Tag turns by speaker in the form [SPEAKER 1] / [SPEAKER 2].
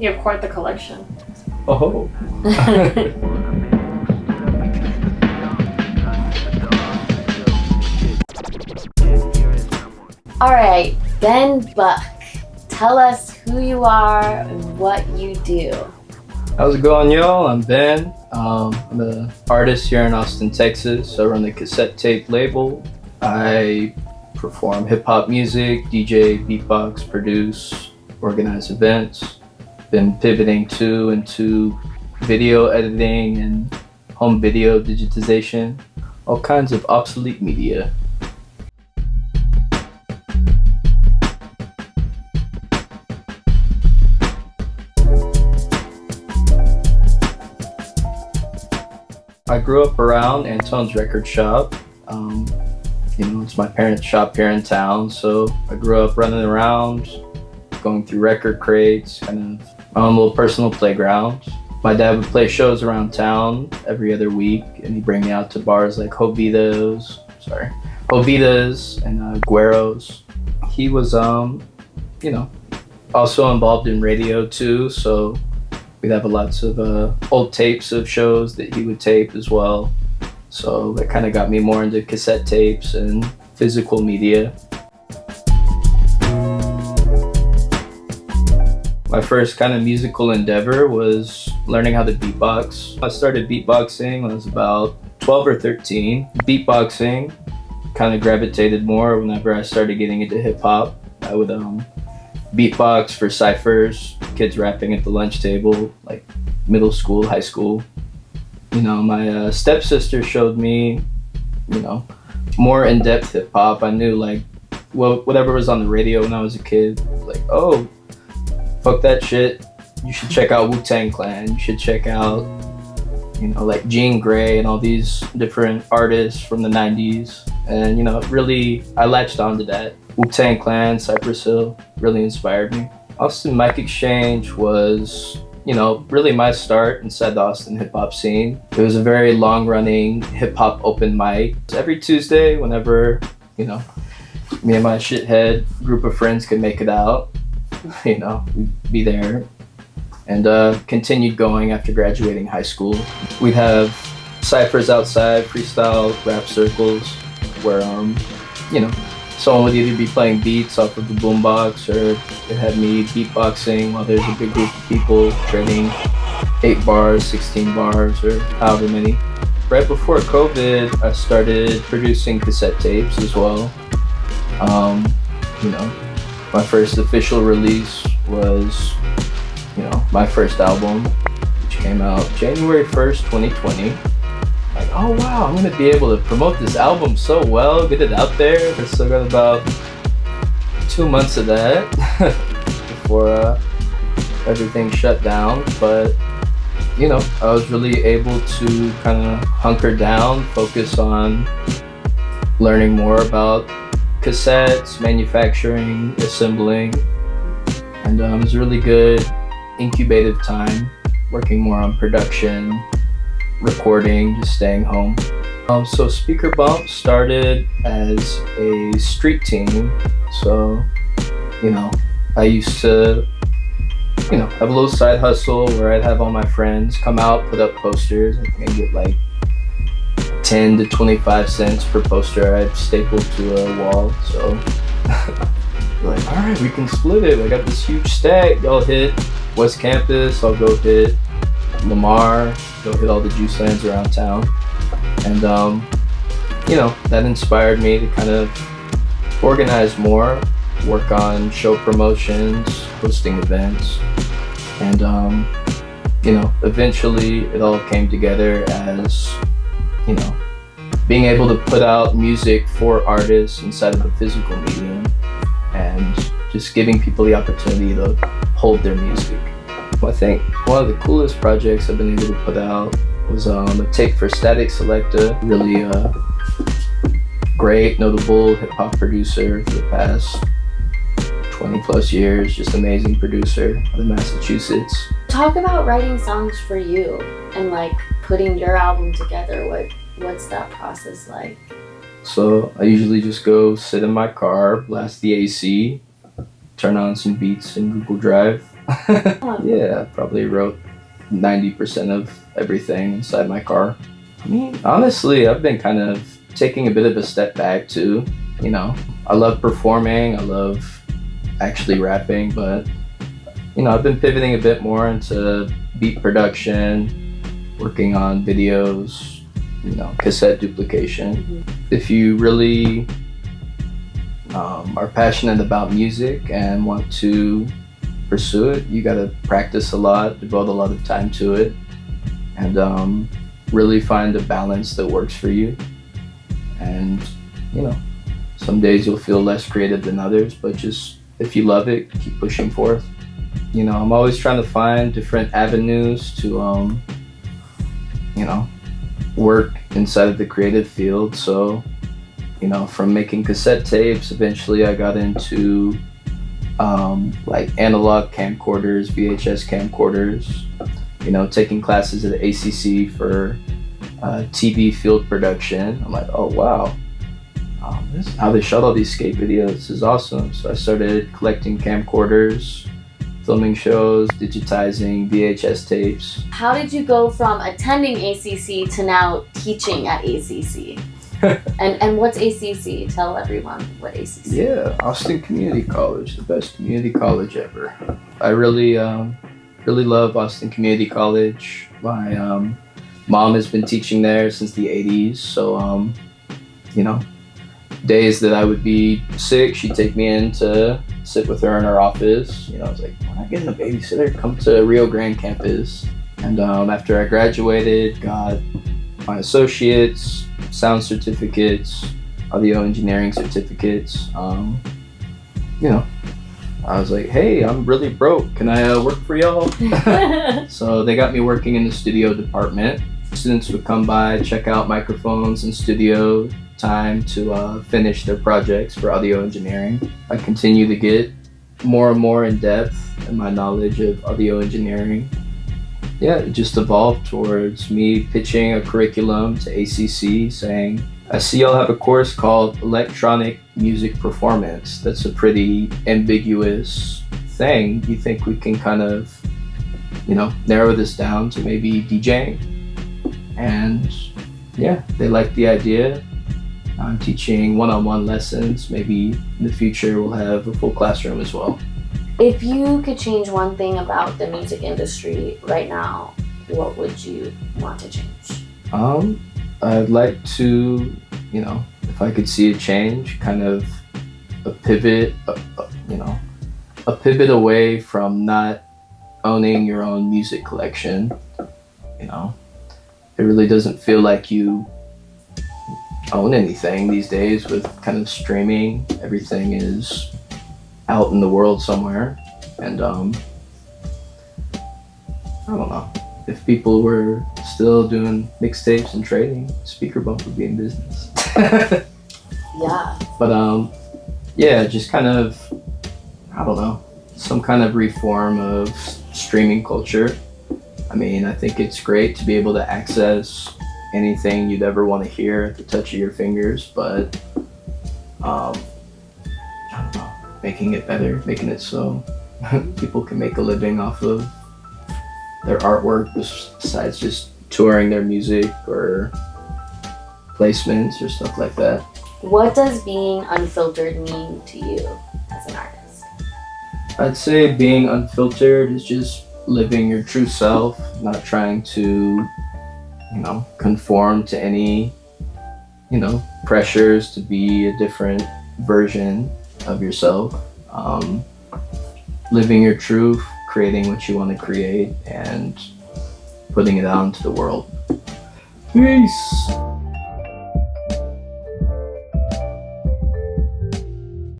[SPEAKER 1] You have quite the collection.
[SPEAKER 2] Oh.
[SPEAKER 1] All right, Ben Buck, tell us who you are and what you do.
[SPEAKER 2] How's it going, y'all? I'm Ben. I'm an artist here in Austin, Texas. I run the cassette tape label. I perform hip-hop music, DJ, beatbox, produce, organize events. Been pivoting into video editing and home video digitization, all kinds of obsolete media. I grew up around Antone's record shop. It's my parents' shop here in town, so I grew up running around, going through record crates, kind of my own little personal playground. My dad would play shows around town every other week, and he'd bring me out to bars like Jovita's and Guero's. He was, also involved in radio too, so we'd have lots of old tapes of shows that he would tape as well. So that kind of got me more into cassette tapes and physical media. My first kind of musical endeavor was learning how to beatbox. I started beatboxing when I was about 12 or 13. Beatboxing kind of gravitated more whenever I started getting into hip hop. I would beatbox for ciphers, kids rapping at the lunch table, like middle school, high school. My stepsister showed me, more in-depth hip hop. I knew whatever was on the radio when I was a kid. Like, oh, fuck that shit. You should check out Wu-Tang Clan. You should check out, like Jean Grey and all these different artists from the 90s. And, really, I latched onto that. Wu-Tang Clan, Cypress Hill really inspired me. Austin Mic Exchange was, really my start inside the Austin hip hop scene. It was a very long running hip hop open mic. Every Tuesday, whenever, me and my shithead group of friends could make it out, we'd be there, and continued going after graduating high school. We'd have ciphers outside, freestyle rap circles, where, someone would either be playing beats off of the boombox, or it had me beatboxing while there's a big group of people trading 8 bars, 16 bars, or however many. Right before COVID, I started producing cassette tapes as well. My first official release was, my first album, which came out January 1st, 2020. Like, oh wow, I'm gonna be able to promote this album so well, get it out there. I still got about 2 months of that before everything shut down. But I was really able to kind of hunker down, focus on learning more about cassettes, manufacturing, assembling, and it was a really good incubative time, working more on production, recording, just staying home. So Speaker Bump started as a street team. So, I used to, have a little side hustle where I'd have all my friends come out, put up posters. I think I'd get like 10 to 25 cents per poster I'd staple to a wall. So, like, all right, we can split it. I got this huge stack. Y'all hit West Campus. I'll go hit Lamar, go hit all the juice lands around town. And that inspired me to kind of organize more, work on show promotions, hosting events, and eventually it all came together as being able to put out music for artists inside of a physical medium, and just giving people the opportunity to hold their music. I think one of the coolest projects I've been able to put out was a tape for Static Selecta. Really great, notable hip-hop producer for the past 20 plus years. Just amazing producer out of Massachusetts.
[SPEAKER 1] Talk about writing songs for you and putting your album together. What's that process like?
[SPEAKER 2] So I usually just go sit in my car, blast the AC, turn on some beats in Google Drive, Yeah, I probably wrote 90% of everything inside my car. I mean, honestly, I've been kind of taking a bit of a step back too. You know, I love performing, I love actually rapping, but I've been pivoting a bit more into beat production, working on videos, cassette duplication. If you really are passionate about music and want to pursue it, you gotta practice a lot, devote a lot of time to it, and really find a balance that works for you. And some days you'll feel less creative than others, but just if you love it, keep pushing forth. I'm always trying to find different avenues to work inside of the creative field. So from making cassette tapes, eventually I got into like analog camcorders, VHS camcorders, taking classes at the ACC for TV field production. I'm like, oh wow, this is how they shot all these skate videos. This is awesome. So I started collecting camcorders, filming shows, digitizing VHS tapes.
[SPEAKER 1] How did you go from attending ACC to now teaching at ACC? and what's ACC? Tell everyone what ACC is.
[SPEAKER 2] Yeah, Austin Community College, the best community college ever. I really love Austin Community College. My mom has been teaching there since the 80s, so days that I would be sick, she'd take me in to sit with her in her office. I was like, when I get a babysitter, come to Rio Grande campus. And after I graduated, got my associates, sound certificates, audio engineering certificates. I was like, hey, I'm really broke. Can I work for y'all? So they got me working in the studio department. Students would come by, check out microphones and studio time to finish their projects for audio engineering. I continue to get more and more in depth in my knowledge of audio engineering. Yeah, it just evolved towards me pitching a curriculum to ACC saying, I see y'all have a course called Electronic Music Performance. That's a pretty ambiguous thing. You think we can kind of, narrow this down to maybe DJing? And yeah, they liked the idea. I'm teaching one-on-one lessons. Maybe in the future we'll have a full classroom as well.
[SPEAKER 1] If you could change one thing about the music industry right now, what would you want to change?
[SPEAKER 2] I'd like to, if I could see a change, kind of a pivot, a pivot away from not owning your own music collection. It really doesn't feel like you own anything these days with kind of streaming. Everything is out in the world somewhere, and I don't know, if people were still doing mixtapes and trading, Speaker Bump would be in business.
[SPEAKER 1] Yeah.
[SPEAKER 2] But yeah, just kind of, I don't know, some kind of reform of streaming culture. I mean, I think it's great to be able to access anything you'd ever want to hear at the touch of your fingers, but I don't know, making it better, making it so people can make a living off of their artwork besides just touring their music or placements or stuff like that.
[SPEAKER 1] What does being unfiltered mean to you as an artist?
[SPEAKER 2] I'd say being unfiltered is just living your true self, not trying to conform to any pressures to be a different version of yourself. Living your truth, creating what you want to create, and putting it out into the world. Peace.